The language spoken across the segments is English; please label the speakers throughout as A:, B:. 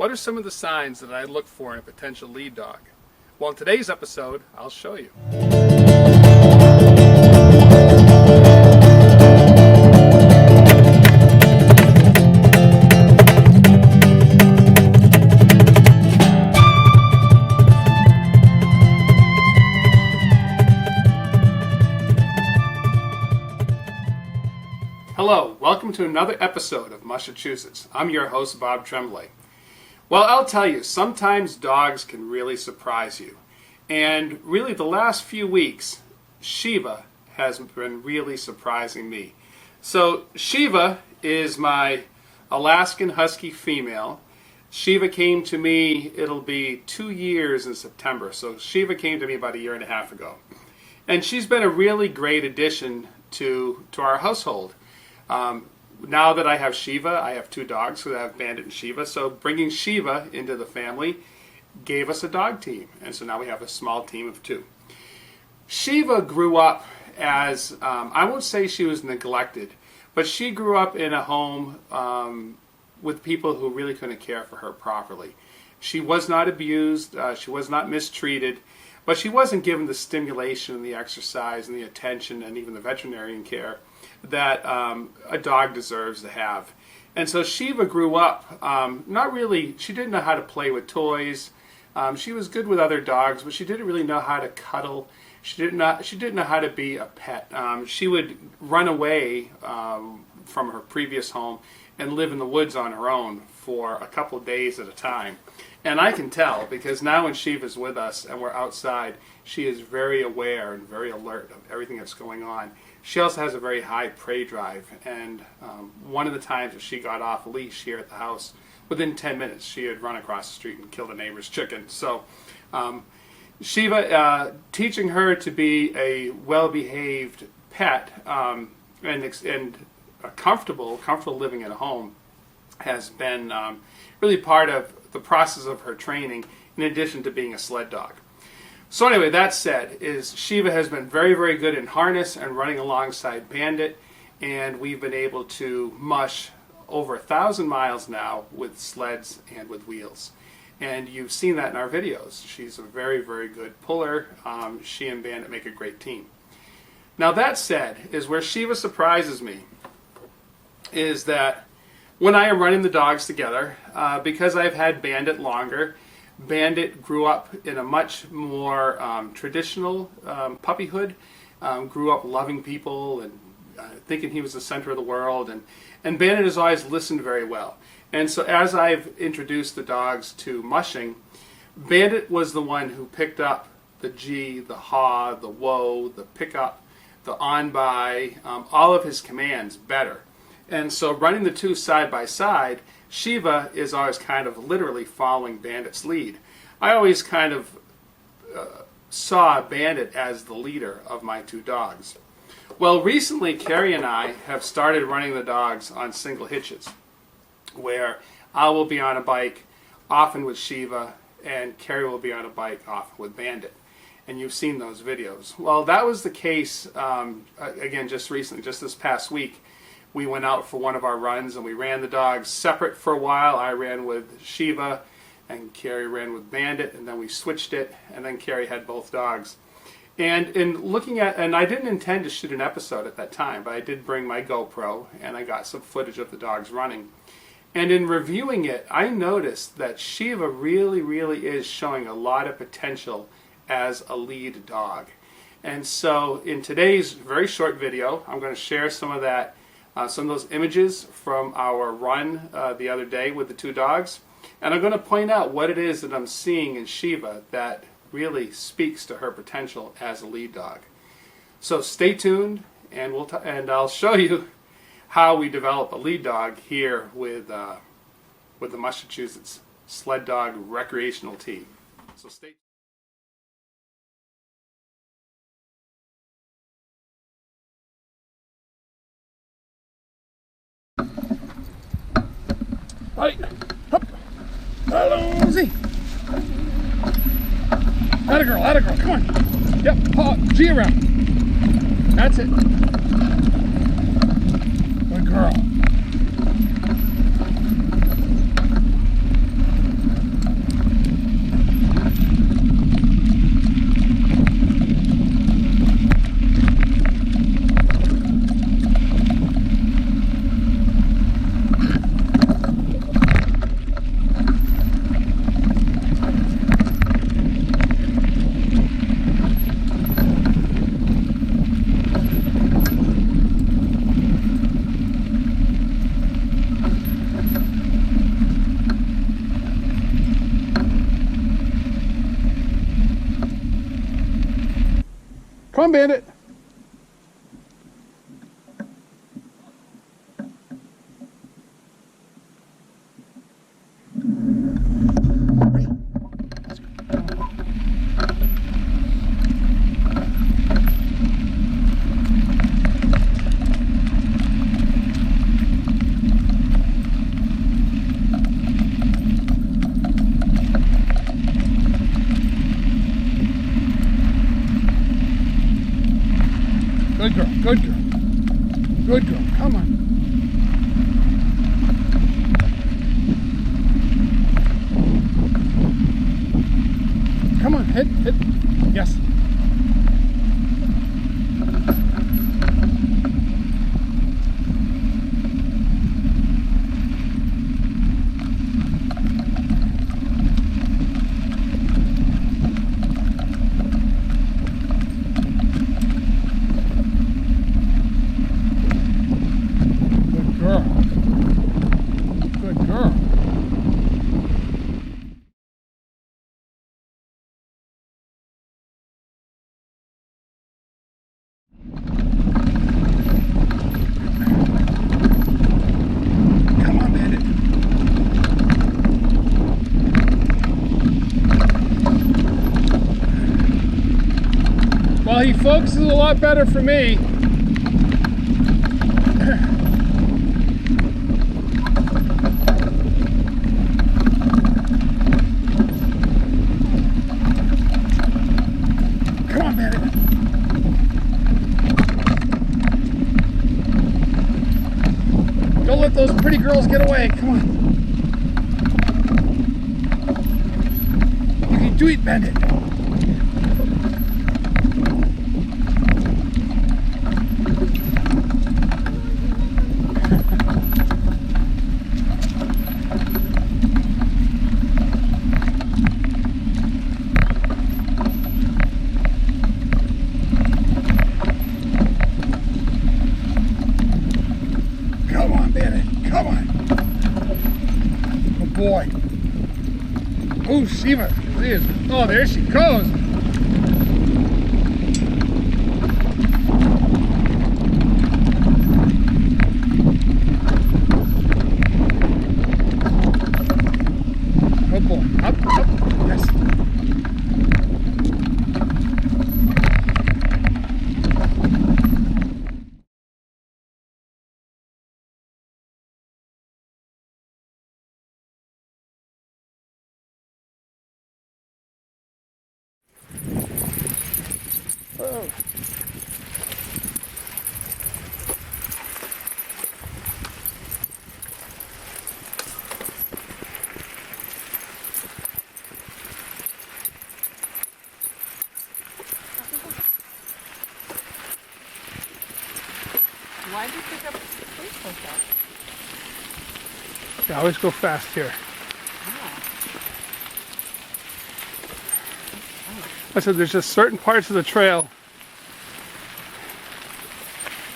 A: What are some of the signs that I look for in a potential lead dog? Well, in today's episode, I'll show you. Hello, welcome to another episode of Massachusetts. I'm your host, Bob Tremblay. Well, I'll tell you, sometimes dogs can really surprise you. And really the last few weeks, Shiva has been really surprising me. So Shiva is my Alaskan Husky female. Shiva came to me, it'll be 2 years in September. So Shiva came to me about 1.5 years ago. And she's been a really great addition to our household. Now that I have Shiva, I have 2 dogs who have Bandit and Shiva. So bringing Shiva into the family gave us a dog team. And so now we have a small team of 2. Shiva grew up as, I won't say she was neglected, but she grew up in a home with people who really couldn't care for her properly. She was not abused, she was not mistreated, but she wasn't given the stimulation and the exercise and the attention and even the veterinarian care that a dog deserves to have. And so Shiva grew up, she didn't know how to play with toys. She was good with other dogs, but she didn't really know how to cuddle. She didn't know how to be a pet. She would run away from her previous home and live in the woods on her own for a couple of days at a time. And I can tell, because now when Shiva's with us and we're outside, she is very aware and very alert of everything that's going on. She also has a very high prey drive, and one of the times that she got off leash here at the house, within 10 minutes she had run across the street and killed a neighbor's chicken. So Shiva, teaching her to be a well-behaved pet and comfortable living at home has been really part of the process of her training, in addition to being a sled dog. So anyway, that said, Shiva has been very, very good in harness and running alongside Bandit, and we've been able to mush over 1,000 miles now with sleds and with wheels. And you've seen that in our videos. She's a very, very good puller. She and Bandit make a great team. Now that said, is where Shiva surprises me, is that when I am running the dogs together, because I've had Bandit longer, Bandit grew up in a much more traditional puppyhood, grew up loving people and thinking he was the center of the world, and Bandit has always listened very well. And so as I've introduced the dogs to mushing, Bandit was the one who picked up the G, the ha, the whoa, the pickup, the on-by, all of his commands better. And so running the 2 side by side, Shiva is always kind of literally following Bandit's lead. I always kind of saw Bandit as the leader of my 2 dogs. Well, recently Carrie and I have started running the dogs on single hitches, where I will be on a bike often with Shiva and Carrie will be on a bike often with Bandit. And you've seen those videos. Well, that was the case, again, just recently, just this past week. We went out for one of our runs and we ran the dogs separate for a while. I ran with Shiva and Carrie ran with Bandit, and then we switched it, and then Carrie had both dogs. And in looking at, and I didn't intend to shoot an episode at that time, but I did bring my GoPro and I got some footage of the dogs running. And in reviewing it, I noticed that Shiva really, really is showing a lot of potential as a lead dog. And so in today's very short video, I'm going to share some of that. Some of those images from our run the other day with the 2 dogs. And I'm going to point out what it is that I'm seeing in Shiva that really speaks to her potential as a lead dog. So stay tuned, and I'll show you how we develop a lead dog here with the Massachusetts Sled Dog Recreational Team. So stay tuned.
B: Right, up, hello, Z. Atta girl, come on. Yep, paw, G around. That's it. Good girl. Come on, Bandit. Good girl, good girl. Good girl, come on. Come on, hit. Yes. Good girl. Come on, Bandit. Well, he focuses a lot better for me. Come on, Bandit. Don't let those pretty girls get away. Come on. You can do it, Bandit. Come on, Bandit. Come on. Good boy. Oh, Shiva. Oh, there she goes. Good boy. Up. Yes. Oh.
C: Why did you pick up space like that?
B: Yeah, I always go fast here. I said there's just certain parts of the trail.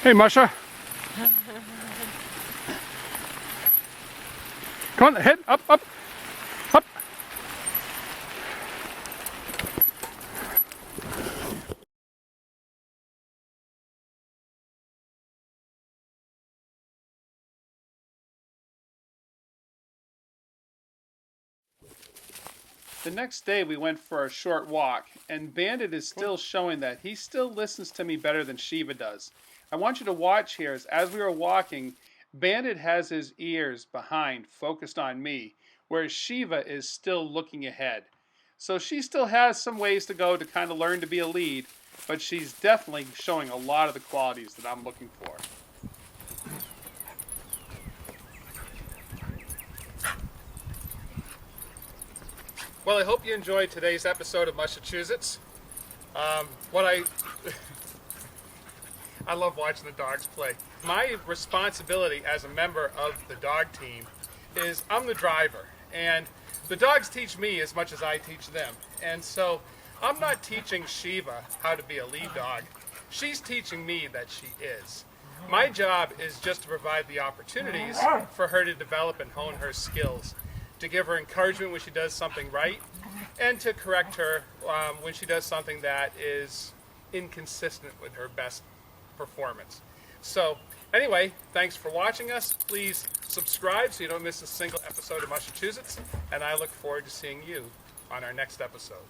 B: Hey, Masha. Come on, head up.
A: The next day we went for a short walk, and Bandit is still showing that he still listens to me better than Shiva does. I want you to watch here as we were walking, Bandit has his ears behind, focused on me, whereas Shiva is still looking ahead. So she still has some ways to go to kind of learn to be a lead, but she's definitely showing a lot of the qualities that I'm looking for. Well, I hope you enjoyed today's episode of Massachusetts. I love watching the dogs play. My responsibility as a member of the dog team is I'm the driver, and the dogs teach me as much as I teach them. And so I'm not teaching Shiva how to be a lead dog. She's teaching me that she is. My job is just to provide the opportunities for her to develop and hone her skills, to give her encouragement when she does something right, and to correct her when she does something that is inconsistent with her best performance. So anyway, thanks for watching us. Please subscribe so you don't miss a single episode of Massachusetts, and I look forward to seeing you on our next episode.